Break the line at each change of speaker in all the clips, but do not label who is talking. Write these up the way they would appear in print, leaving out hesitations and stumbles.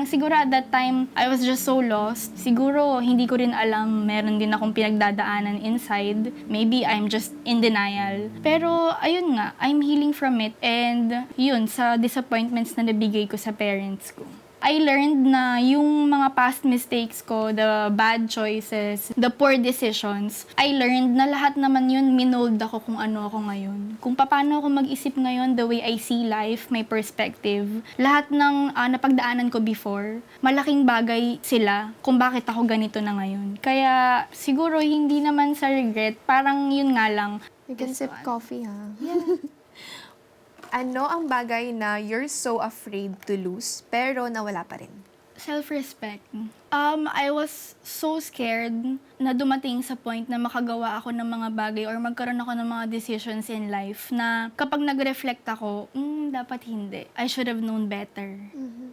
siguro at that time, I was just so lost. Siguro, hindi ko rin alam, meron din akong pinagdadaanan inside. Maybe I'm just in denial. Pero, ayun nga, I'm healing from it. And, yun, sa disappointments na nabigay ko sa parents ko. I learned na yung mga past mistakes ko, the bad choices, the poor decisions, I learned na lahat naman yun, minold ako kung ano ako ngayon. Kung paano ako mag-isip ngayon, the way I see life, my perspective, lahat ng napagdaanan ko before, malaking bagay sila kung bakit ako ganito na ngayon. Kaya siguro hindi naman sa regret, parang yun nga lang.
You can sip coffee, ha?
Yeah.
Ano ang bagay na you're so afraid to lose, pero nawala pa rin?
Self-respect. I was so scared na dumating sa point na makagawa ako ng mga bagay or magkaroon ako ng mga decisions in life na kapag nag-reflect ako, dapat hindi. I should have known better.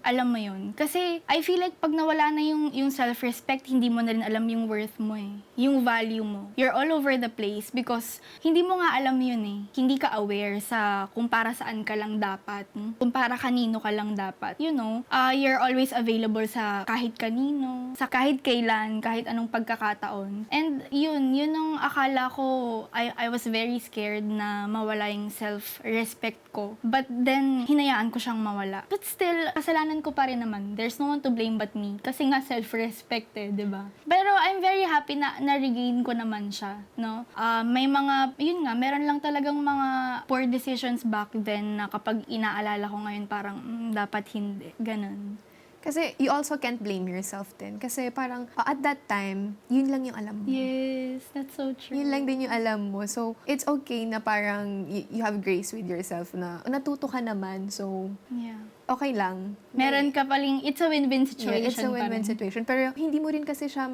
Alam mo yun. Kasi I feel like pag nawala na yung self-respect, hindi mo na rin alam yung worth mo eh. Yung value mo. You're all over the place because hindi mo nga alam yun eh. Hindi ka aware sa kung para saan ka lang dapat. Kung para kanino ka lang dapat. You know, you're always available sa kahit kanino, sa kahit kailan, kahit anong pagkakataon. And yun ang akala ko, I was very scared na mawala yung self-respect ko. But then, hinayaan ko siyang mawala. But still, kasalanan ko pa rin naman. There's no one to blame but me. Kasi nga self-respect eh, di ba? Pero I'm very happy na na-regain ko naman siya, no? May mga, yun nga, meron lang talagang mga poor decisions back then na kapag inaalala ko ngayon parang, dapat hindi. Ganon.
Kasi you also can't blame yourself din. Kasi parang, at that time, yun lang yung alam mo.
Yes, that's so true.
Yun lang din yung alam mo. So, it's okay na parang you have grace with yourself na natuto ka naman. So,
Yeah.
okay lang.
Meron ka paling, it's a win-win situation.
Yeah, it's a win-win
pa rin.
situation. Pero hindi mo rin kasi siya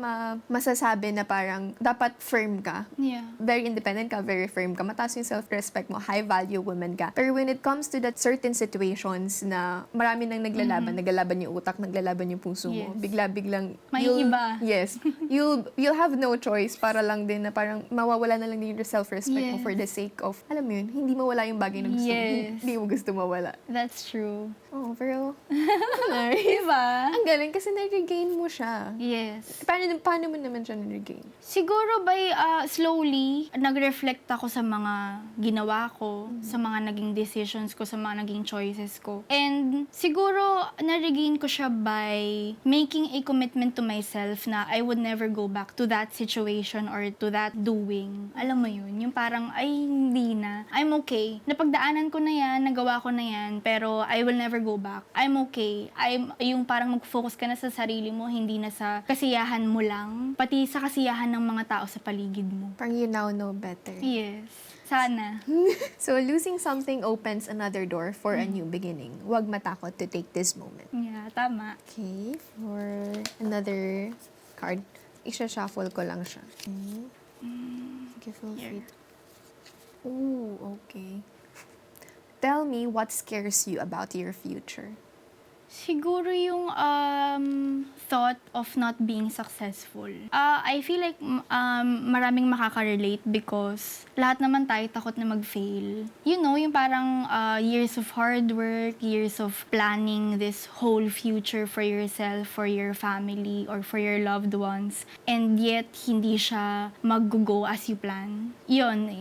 masasabi na parang dapat firm ka.
Yeah.
Very independent ka, very firm ka. Mataas yung self-respect mo, high-value woman ka. Pero when it comes to that certain situations na marami nang naglalaban, naglalaban yung utak, naglalaban yung puso mo,
Yes.
bigla-biglang
May iba.
Yes. You'll have no choice para lang din na parang mawawala na lang din yung self-respect mo
Yes.
for the sake of, alam mo yun, hindi mawala yung bagay na gusto mo.
Yes.
Hindi mo gusto mawala.
That's true.
Oh, pero
Diba?
ang galing kasi na-regain mo siya.
Yes.
Paano mo naman siya na-regain?
Siguro by slowly, nag-reflect ako sa mga ginawa ko, sa mga naging decisions ko, sa mga naging choices ko. And siguro, na-regain ko siya by making a commitment to myself na I would never go back to that situation or to that doing. Alam mo yun, yung parang, ay, hindi na. I'm okay. Napagdaanan ko na yan, nagawa ko na yan, pero I will never go back. I'm okay. Yung parang mag-focus ka na sa sarili mo, hindi na sa kasiyahan mo lang, pati sa kasiyahan ng mga tao sa paligid mo.
Parang you now know better.
Yes. Sana.
So, losing something opens another door for a new beginning. Huwag matakot to take this moment.
Yeah, tama.
Okay, for another card, isa-shuffle ko lang siya. Okay. Sige, feel free. Ooh, okay. Tell me what scares you about your future.
Siguro yung thought of not being successful. I feel like maraming makaka-relate because lahat naman tayo takot na mag-fail. You know, yung parang years of hard work, years of planning this whole future for yourself, for your family, or for your loved ones, and yet hindi siya mag-go as you plan. Yun,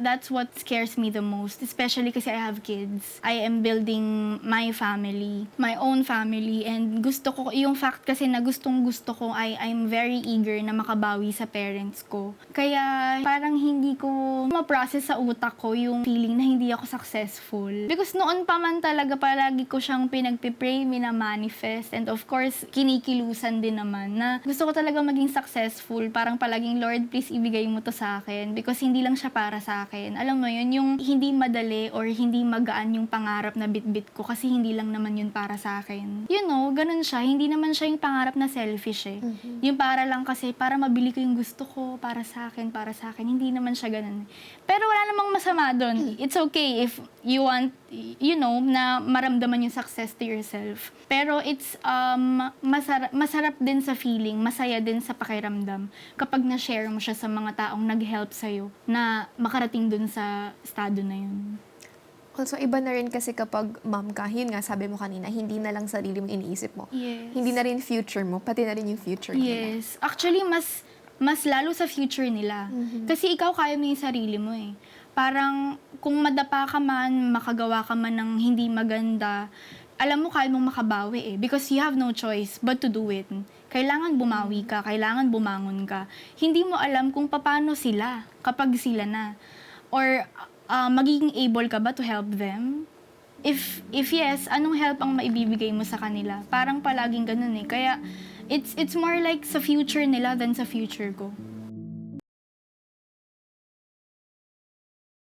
that's what scares me the most, especially kasi I have kids. I am building my family, my own family, and gusto ko, yung fact kasi na gustong-gusto ko, I'm very eager na makabawi sa parents ko. Kaya parang hindi ko ma-process sa utak ko yung feeling na hindi ako successful. Because noon pa man talaga, palagi ko siyang pinagpipray, mina-manifest, and of course, kinikilusan din naman na gusto ko talaga maging successful. Parang palaging, Lord, please ibigay mo to sa akin because hindi lang siya para sa akin. Alam mo yun, yung hindi madali or hindi magaan yung pangarap na bit-bit ko kasi hindi lang naman yun para sa akin. You know, ganun siya. Hindi naman siya yung pangarap na selfish eh. Yung para lang kasi, para mabili ko yung gusto ko, para sa akin. Hindi naman siya ganun. Pero wala namang masama doon. It's okay if you want, you know, na maramdaman yung success to yourself. Pero it's masarap din sa feeling, masaya din sa pakiramdam kapag na-share mo siya sa mga taong nag-help sa'yo na makarating dun sa estado na yun.
Also, iba na rin kasi kapag mom ka, yun nga, sabi mo kanina, hindi na lang sarili mo iniisip mo.
Yes.
Hindi na rin future mo, pati na rin yung future nila.
Yes. Actually, mas lalo sa future nila. Kasi ikaw kaya mo yung sarili mo eh. Parang kung madapa ka man, makagawa ka man ng hindi maganda, alam mo kaya mong makabawi eh. Because you have no choice but to do it. Kailangan bumawi ka, kailangan bumangon ka. Hindi mo alam kung paano sila kapag sila na. Or magiging able ka ba to help them? If yes, anong help ang maibibigay mo sa kanila? Parang palaging ganun eh. Kaya it's more like sa future nila than sa future ko.